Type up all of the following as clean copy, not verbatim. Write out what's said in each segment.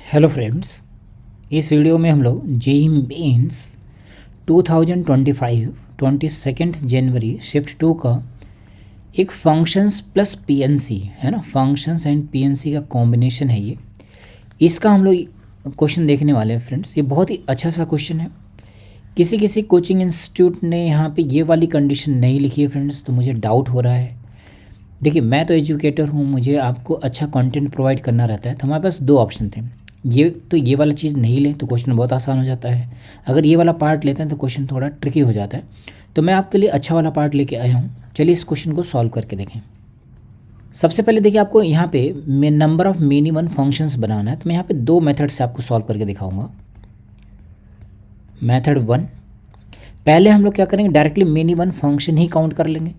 Hello friends, इस video में हम लोग जेईई मेंस 2025 22 जनवरी शिफ्ट 2 का एक फंक्शंस प्लस पीएनसी है ना, फंक्शंस एंड पीएनसी का कॉम्बिनेशन है ये। इसका हम लोग क्वेश्चन देखने वाले हैं फ्रेंड्स। ये बहुत ही अच्छा सा क्वेश्चन है। किसी किसी कोचिंग इंस्टीट्यूट ने यहाँ पे ये वाली कंडीशन नहीं लिखी है फ्रेंड्स, तो मुझे डाउट हो रहा है। देखिए, मैं तो एजुकेटर हूँ, मुझे आपको अच्छा कंटेंट प्रोवाइड करना रहता है। तो हमारे पास दो ऑप्शन थे। ये वाला चीज़ नहीं लें तो क्वेश्चन बहुत आसान हो जाता है। अगर ये वाला पार्ट लेते हैं तो क्वेश्चन थोड़ा ट्रिकी हो जाता है। तो मैं आपके लिए अच्छा वाला पार्ट लेके आया हूँ। चलिए इस क्वेश्चन को सॉल्व करके देखें। सबसे पहले देखिए, आपको यहाँ पे नंबर ऑफ मिनिमम फंक्शंस बनाना है। तो मैं यहाँ पे दो मेथड से आपको सॉल्व करके दिखाऊंगा। मेथड 1, पहले हम लोग क्या करेंगे, डायरेक्टली मिनिमम फंक्शन ही काउंट कर लेंगे।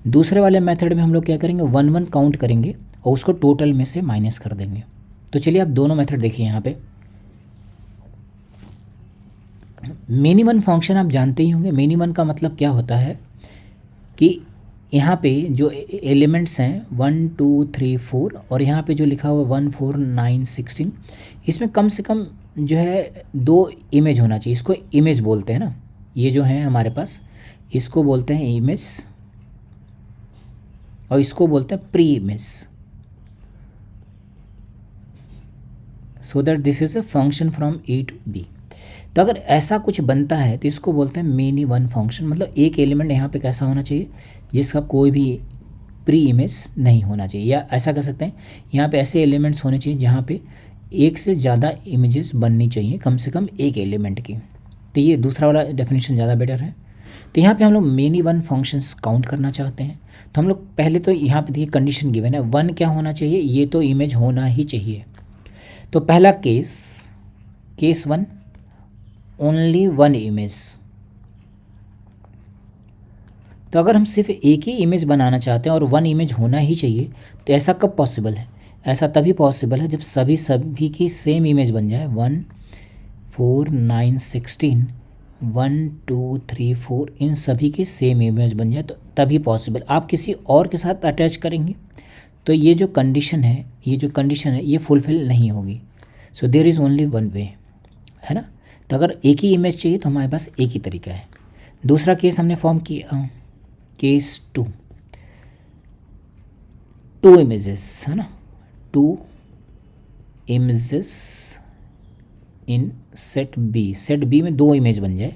दूसरे वाले मेथड में हम लोग क्या करेंगे, 1 1 काउंट करेंगे और उसको टोटल में से माइनस कर देंगे। तो चलिए आप दोनों मेथड देखिए। यहाँ पे मिनिमम फंक्शन आप जानते ही होंगे। मिनिमम का मतलब क्या होता है कि यहाँ पे जो एलिमेंट्स हैं 1 2 3 4 और यहाँ पे जो लिखा हुआ 1 4 9 16, इसमें कम से कम जो है दो इमेज होना चाहिए। इसको इमेज बोलते हैं ना, ये जो है हमारे पास, इसको बोलते हैं इमेज और इसको बोलते हैं pre image. So that this is a function from A to B. तो अगर ऐसा कुछ बनता है तो इसको बोलते हैं मेनी वन फंक्शन। मतलब एक एलिमेंट यहाँ पे कैसा होना चाहिए जिसका कोई भी प्री इमेज नहीं होना चाहिए, या ऐसा कह सकते हैं यहाँ पे ऐसे एलिमेंट्स होने चाहिए जहाँ पे एक से ज़्यादा इमेजेस बननी चाहिए, कम से कम एक एलिमेंट की। तो ये दूसरा वाला डेफिनेशन ज़्यादा बेटर है। तो यहाँ पे हम लोग मेनी वन फंक्शंस काउंट करना चाहते हैं। तो हम लोग पहले तो यहाँ पे देखिए कंडीशन गिवन है, 1 क्या होना चाहिए, ये तो इमेज होना ही चाहिए। तो पहला केस 1, ओनली 1 इमेज। तो अगर हम सिर्फ एक ही इमेज बनाना चाहते हैं और 1 इमेज होना ही चाहिए, तो ऐसा कब पॉसिबल है? ऐसा तभी पॉसिबल है जब सभी की सेम इमेज बन जाए। 1 4 9 16 1 2 3 4 इन सभी की सेम इमेज बन जाए, तो तभी पॉसिबल। आप किसी और के साथ अटैच करेंगे तो ये जो कंडीशन है ये फुलफिल नहीं होगी। So there is only one way, है ना। तो अगर एक ही इमेज चाहिए तो हमारे पास एक ही तरीका है। दूसरा केस हमने फॉर्म किया, केस 2 इमेजेस, है ना, 2 इमेजेस इन सेट बी में 2 इमेज बन जाए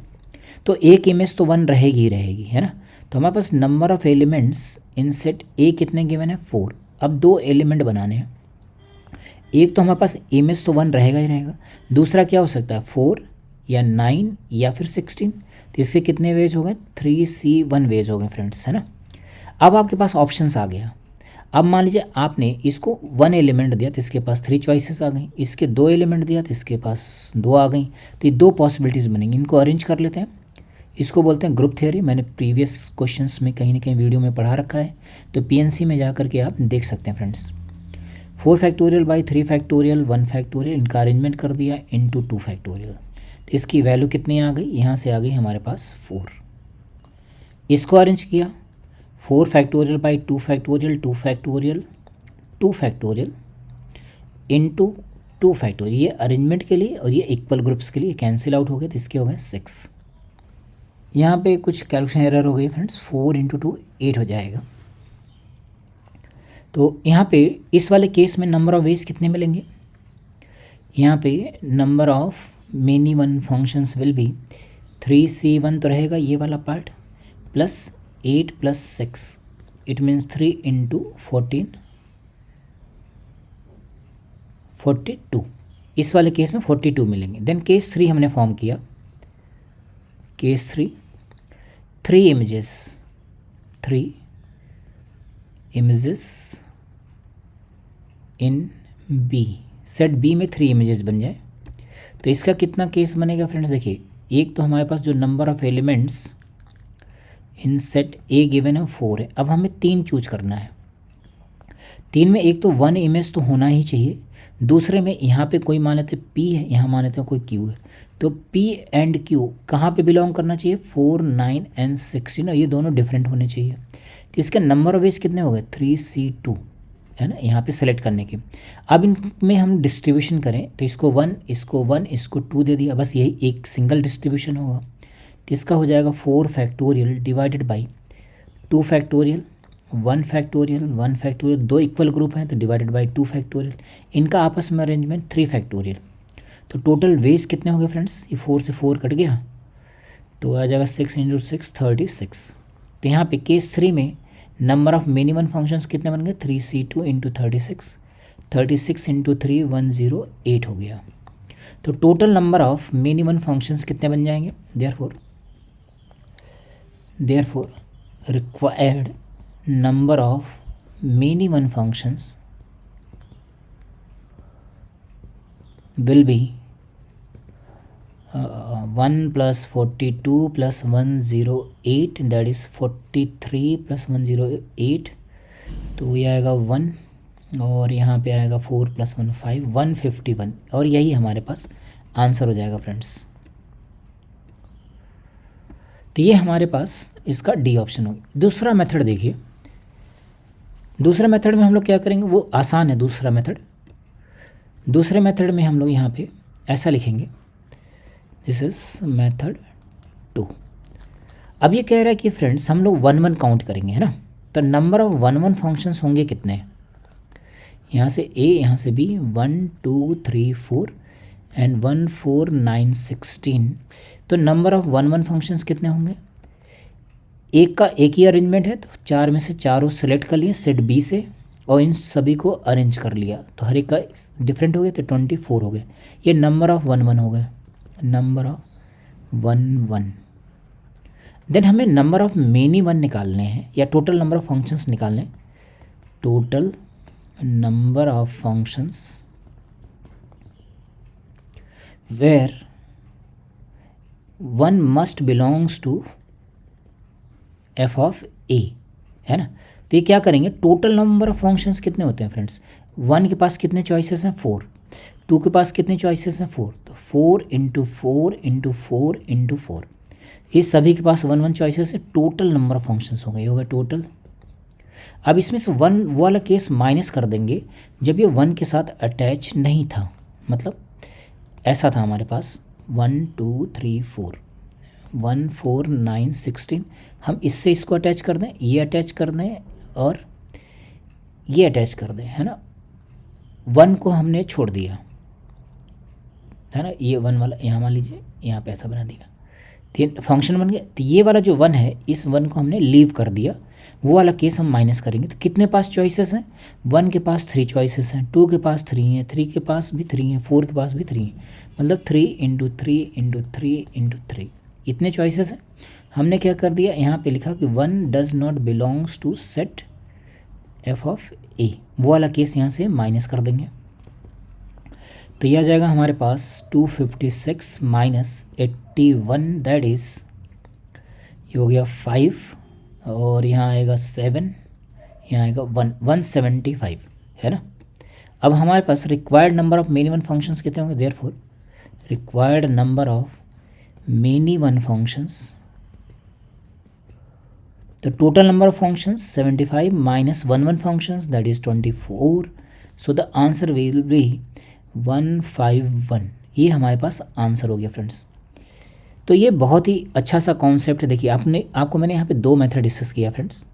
तो एक इमेज तो 1 रहेगी ही रहेगी, है ना। तो हमारे पास number of elements in set A कितने गिवन है, 4। अब 2 एलिमेंट बनाने हैं। एक तो हमारे पास इमेज तो 1 रहेगा ही रहेगा, दूसरा क्या हो सकता है 4 या 9 या फिर 16। तो इसके कितने वेज हो गए, 3C1 वेज हो गए फ्रेंड्स, है ना। अब आपके पास ऑप्शंस आ गया। अब मान लीजिए आपने इसको 1 एलिमेंट दिया तो इसके पास 3 चॉइसेस आ गई, इसके 2 एलिमेंट दिया तो इसके पास 2 आ गई। तो ये 2 पॉसिबिलिटीज़ बनेंगी। इनको अरेंज कर लेते हैं। इसको बोलते हैं ग्रुप थ्योरी। मैंने प्रीवियस क्वेश्चंस में कहीं ना कहीं वीडियो में पढ़ा रखा है, तो पीएनसी में जा करके आप देख सकते हैं friends. 4 factorial by 3 factorial 1 factorial, इनका अरेंजमेंट कर दिया इनटू 2 फैक्टोरियल। तो इसकी वैल्यू कितनी आ गई, यहाँ से आ गई हमारे पास 4। इसको अरेंज किया 4 factorial by 2 factorial 2 factorial 2 factorial into 2 factorial. ये अरेंजमेंट के लिए और ये इक्वल ग्रुप्स के लिए कैंसिल आउट हो गए, तो इसके हो गए 6। यहाँ पे कुछ कैलकुलेशन एरर हो गई फ्रेंड्स, 4 इंटू 2 8 हो जाएगा। तो यहाँ पे इस वाले केस में नंबर ऑफ वेज कितने मिलेंगे, यहाँ पे number of many one functions will be 3C1 तो रहेगा ये वाला part, plus 8 plus 6 it means 3 into 14 42। इस वाले केस में 42 मिलेंगे। देन केस 3 हमने फॉर्म किया। Case 3 images in B, set B में 3 इमेजेस बन जाए तो इसका कितना केस बनेगा फ्रेंड्स। देखिए, एक तो हमारे पास जो number of elements in set A given है 4 है। अब हमें 3 चूज करना है। 3 में एक तो 1 इमेज तो होना ही चाहिए, दूसरे में यहाँ पे कोई मान लेते P है, यहाँ मान लेते हैं कोई Q है। तो P एंड Q कहाँ पे बिलोंग करना चाहिए, 4 9 एंड 16, और ये दोनों डिफरेंट होने चाहिए। तो इसके नंबर ऑफ वेज कितने हो गए, 3C2, है ना, यहाँ पे सेलेक्ट करने के। अब इनमें हम डिस्ट्रीब्यूशन करें तो इसको 1, इसको 1, इसको 2 दे दिया, बस यही एक सिंगल डिस्ट्रीब्यूशन होगा। तो इसका हो जाएगा 4 factorial divided by 2 factorial, 1 factorial, 1 factorial, दो इक्वल ग्रुप हैं तो डिवाइडेड बाई 2 फैक्टोरियल, इनका आपस में अरेंजमेंट 3 फैक्टोरियल। तो टोटल वेज कितने हो गए फ्रेंड्स, ये 4 से 4 कट गया तो आ जाएगा 6 × 6 36। तो यहाँ पे केस 3 में नंबर ऑफ मिनिमम फंक्शंस कितने बन गए, 3c2 × 36, 36 × 3 108 हो गया। तो total number of minimum functions कितने बन जाएंगे, therefore required number of minimum functions will be 1 + 42 + 108, that is 43 + 108, तो ये आएगा 1 और यहाँ पे आएगा 4 + 1 5, 151, और यही हमारे पास आंसर हो जाएगा फ्रेंड्स। तो ये हमारे पास इसका डी ऑप्शन होगा। दूसरा मेथड देखिए, दूसरे मेथड में हम लोग क्या करेंगे, वो आसान है दूसरे मेथड में हम लोग यहाँ पे ऐसा लिखेंगे, दिस इज मेथड 2। अब ये कह रहा है कि फ्रेंड्स हम लोग 1 1 काउंट करेंगे, है ना। तो नंबर ऑफ 1 1 फंक्शंस होंगे कितने, यहाँ से ए, यहाँ से बी, 1 2 3 4 एंड 1 4 9 16। तो नंबर ऑफ 1 1 फंक्शंस कितने होंगे, एक का एक ही अरेंजमेंट है तो 4 में से चारों सेलेक्ट कर लिए सेट बी से और इन सभी को अरेंज कर लिया, तो हर एक का डिफरेंट हो गया तो 24 हो गए। ये नंबर ऑफ 1 1 हो गए, नंबर ऑफ 1 1। देन हमें नंबर ऑफ मेनी 1 निकालने हैं या टोटल नंबर ऑफ फंक्शंस निकालने, total number of functions where 1 must belongs to F of A, है ना। तो ये क्या करेंगे, टोटल नंबर ऑफ फंक्शंस कितने होते हैं फ्रेंड्स, 1 के पास कितने चॉइसेस हैं 4, 2 के पास कितने चॉइसेस हैं 4, तो 4 × 4 × 4 × 4, ये सभी के पास 1 1 चॉइसेस है, टोटल नंबर ऑफ फंक्शंस हो गए, ये होगा टोटल। अब इसमें से 1 वाला केस माइनस कर देंगे जब ये 1 के साथ अटैच नहीं था, मतलब ऐसा था हमारे पास 1 2 3 4 1 4 9 16, हम इससे इसको अटैच कर दें, ये अटैच कर दें और ये अटैच कर दें, है ना। 1 को हमने छोड़ दिया, है ना, ये 1 वाला यहाँ मान लीजिए यहाँ पे ऐसा बना दिया, तो फंक्शन बन गया। तो ये वाला जो 1 है, इस 1 को हमने लीव कर दिया, वो वाला केस हम माइनस करेंगे। तो कितने पास चॉइसेस हैं, 1 के पास 3 चॉइसेस हैं, 2 के पास 3 हैं, 3 के पास भी 3 हैं, 4 के पास भी 3 हैं, मतलब 3 × 3 × 3 × 3, इतने चॉइसेस हैं। हमने क्या कर दिया, यहाँ पे लिखा कि 1 does not belongs to set F of A, वो वाला केस यहाँ से माइनस कर देंगे। तो यह आ जाएगा हमारे पास 256 - 81, दैट इज़ ये हो गया 5, और यहाँ आएगा 7, यहाँ आएगा 175, है ना। अब हमारे पास required number of minimum functions कितने होंगे, therefore required number of minimum functions, तो total number of functions 75 minus 1 1 functions, that is 24. So the answer will be 151. ये हमारे पास आंसर हो गया फ्रेंड्स। तो ये बहुत ही अच्छा सा कॉन्सेप्ट है। देखिए आपको मैंने यहाँ पे 2 मेथड डिस्कस किया फ्रेंड्स।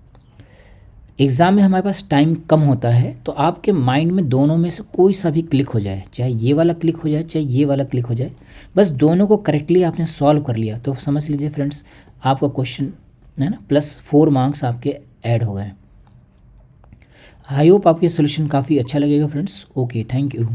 एग्ज़ाम में हमारे पास टाइम कम होता है, तो आपके माइंड में दोनों में से कोई सा भी क्लिक हो जाए, चाहे ये वाला क्लिक हो जाए चाहे ये वाला क्लिक हो जाए, बस दोनों को करेक्टली आपने सॉल्व कर लिया तो समझ लीजिए फ्रेंड्स आपका क्वेश्चन, है ना, +4 मार्क्स आपके ऐड हो गए। आई होप आपके सोल्यूशन काफ़ी अच्छा लगेगा फ्रेंड्स। Okay, thank you.